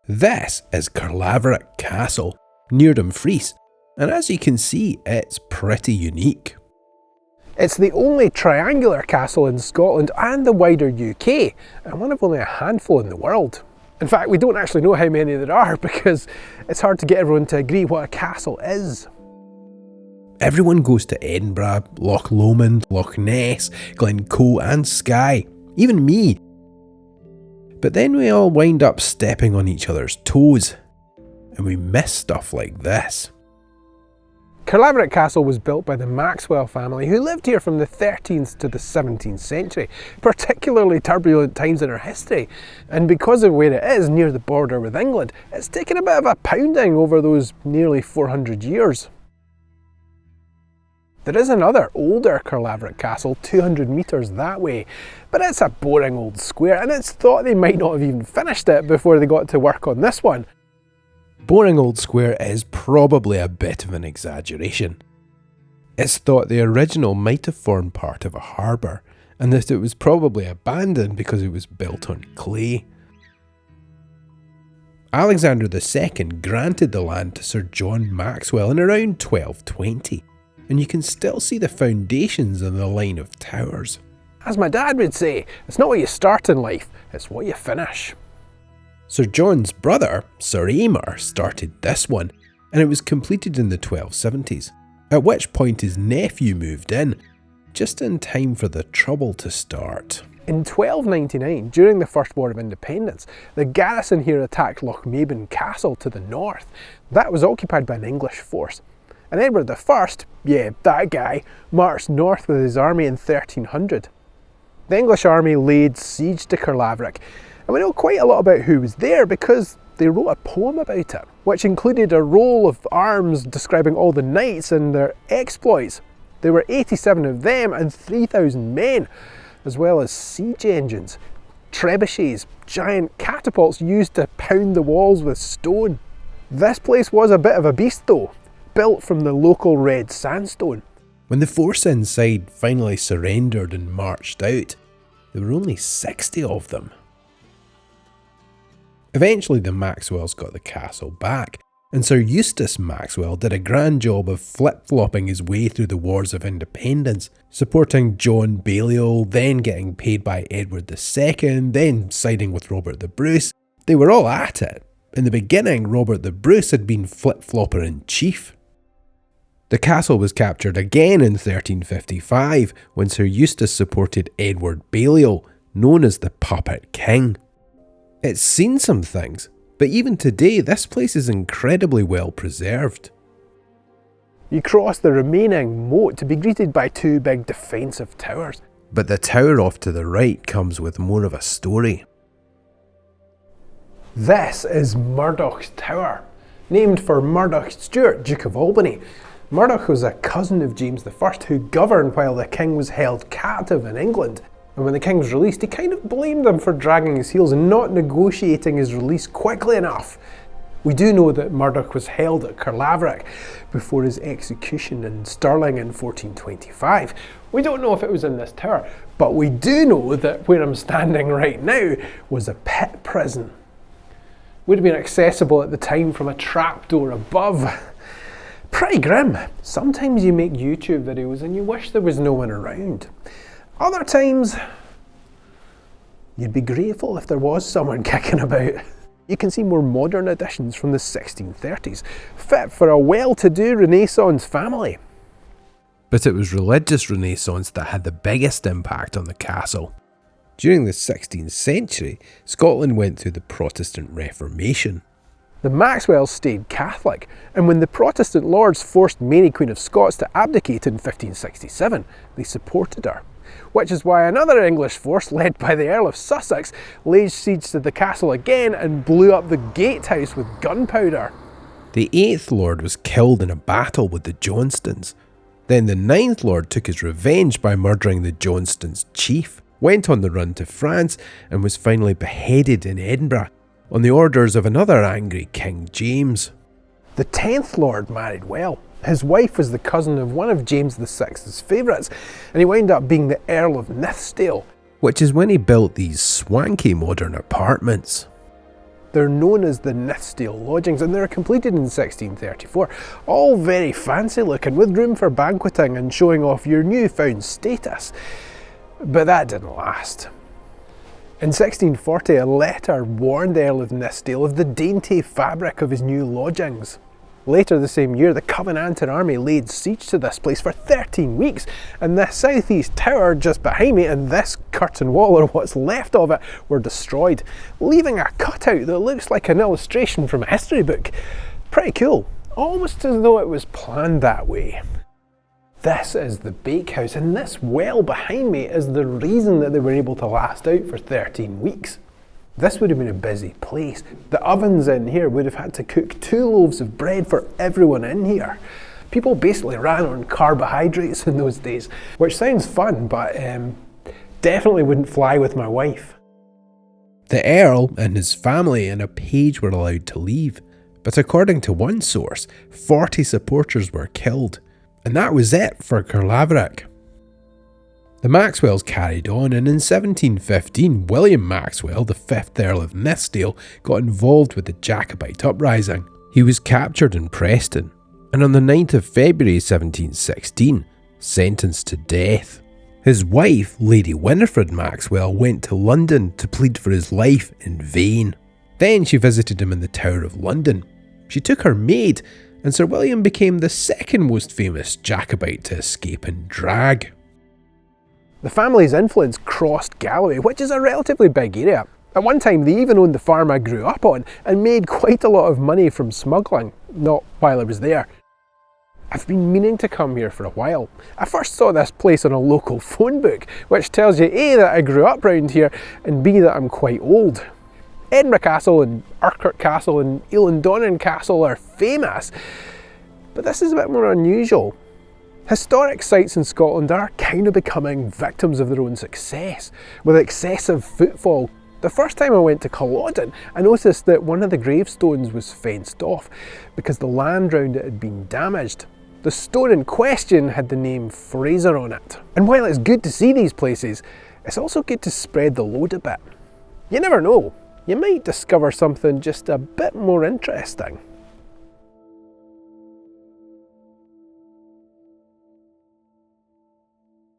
This is Caerlaverock Castle, near Dumfries, and as you can see, it's pretty unique. It's the only triangular castle in Scotland and the wider UK, and one of only a handful in the world. In fact, we don't actually know how many there are because it's hard to get everyone to agree what a castle is. Everyone goes to Edinburgh, Loch Lomond, Loch Ness, Glencoe and Skye, even me. But then we all wind up stepping on each other's toes, and we miss stuff like this. Caerlaverock Castle was built by the Maxwell family, who lived here from the 13th to the 17th century, particularly turbulent times in our history. And because of where it is, near the border with England, it's taken a bit of a pounding over those nearly 400 years. There is another older Caerlaverock Castle 200 metres that way, but it's a boring old square and it's thought they might not have even finished it before they got to work on this one. Boring old square is probably a bit of an exaggeration. It's thought the original might have formed part of a harbour and that it was probably abandoned because it was built on clay. Alexander II granted the land to Sir John Maxwell in around 1220. And you can still see the foundations on the line of towers. As my dad would say, it's not what you start in life, it's what you finish. Sir John's brother, Sir Aymer, started this one, and it was completed in the 1270s, at which point his nephew moved in, just in time for the trouble to start. In 1299, during the First War of Independence, the garrison here attacked Lochmaben Castle to the north. That was occupied by an English force. And Edward I, yeah, that guy, marched north with his army in 1300. The English army laid siege to Caerlaverock, and we know quite a lot about who was there because they wrote a poem about it, which included a roll of arms describing all the knights and their exploits. There were 87 of them and 3,000 men, as well as siege engines, trebuchets, giant catapults used to pound the walls with stone. This place was a bit of a beast though, built from the local red sandstone. When the force inside finally surrendered and marched out, there were only 60 of them. Eventually the Maxwells got the castle back, and Sir Eustace Maxwell did a grand job of flip-flopping his way through the Wars of Independence, supporting John Balliol, then getting paid by Edward II, then siding with Robert the Bruce. They were all at it. In the beginning, Robert the Bruce had been flip-flopper-in-chief. The castle was captured again in 1355 when Sir Eustace supported Edward Balliol, known as the Puppet King. It's seen some things, but even today this place is incredibly well preserved. You cross the remaining moat to be greeted by two big defensive towers. But the tower off to the right comes with more of a story. This is Murdoch's Tower, named for Murdoch Stewart, Duke of Albany. Murdoch was a cousin of James I who governed while the king was held captive in England. And when the king was released, he kind of blamed him for dragging his heels and not negotiating his release quickly enough. We do know that Murdoch was held at Caerlaverock before his execution in Stirling in 1425. We don't know if it was in this tower, but we do know that where I'm standing right now was a pit prison. Would have been accessible at the time from a trapdoor above. Pretty grim. Sometimes you make YouTube videos and you wish there was no one around. Other times, you'd be grateful if there was someone kicking about. You can see more modern additions from the 1630s, fit for a well-to-do Renaissance family. But it was religious Renaissance that had the biggest impact on the castle. During the 16th century, Scotland went through the Protestant Reformation. The Maxwells stayed Catholic, and when the Protestant lords forced Mary Queen of Scots to abdicate in 1567, they supported her. Which is why another English force, led by the Earl of Sussex, laid siege to the castle again and blew up the gatehouse with gunpowder. The 8th Lord was killed in a battle with the Johnstons. Then the 9th Lord took his revenge by murdering the Johnstons' chief, went on the run to France, and was finally beheaded in Edinburgh, on the orders of another angry King James. The 10th Lord married well. His wife was the cousin of one of James VI's favourites, and he wound up being the Earl of Nithsdale. Which is when he built these swanky modern apartments. They're known as the Nithsdale Lodgings, and they were completed in 1634. All very fancy looking, with room for banqueting and showing off your newfound status. But that didn't last. In 1640, a letter warned the Earl of Nithsdale of the dainty fabric of his new lodgings. Later the same year, the Covenanter army laid siege to this place for 13 weeks, and the southeast tower just behind me and this curtain wall, or what's left of it, were destroyed, leaving a cutout that looks like an illustration from a history book. Pretty cool, almost as though it was planned that way. This is the bakehouse, and this well behind me is the reason that they were able to last out for 13 weeks. This would have been a busy place. The ovens in here would have had to cook 2 loaves of bread for everyone in here. People basically ran on carbohydrates in those days, which sounds fun, but definitely wouldn't fly with my wife. The Earl and his family and a page were allowed to leave, but according to one source, 40 supporters were killed, and that was it for Caerlaverock. The Maxwells carried on, and in 1715 William Maxwell, the 5th Earl of Nithsdale, got involved with the Jacobite uprising. He was captured in Preston, and on the 9th of February 1716, sentenced to death. His wife, Lady Winifred Maxwell, went to London to plead for his life in vain. Then she visited him in the Tower of London. She took her maid, and Sir William became the second most famous Jacobite to escape in drag. The family's influence crossed Galloway, which is a relatively big area. At one time they even owned the farm I grew up on and made quite a lot of money from smuggling, not while I was there. I've been meaning to come here for a while. I first saw this place on a local phone book, which tells you A, that I grew up round here, and B, that I'm quite old. Edinburgh Castle and Urquhart Castle and Elandonnan Castle are famous, but this is a bit more unusual. Historic sites in Scotland are kind of becoming victims of their own success, with excessive footfall. The first time I went to Culloden, I noticed that one of the gravestones was fenced off because the land round it had been damaged. The stone in question had the name Fraser on it. And while it's good to see these places, it's also good to spread the load a bit. You never know, you might discover something just a bit more interesting.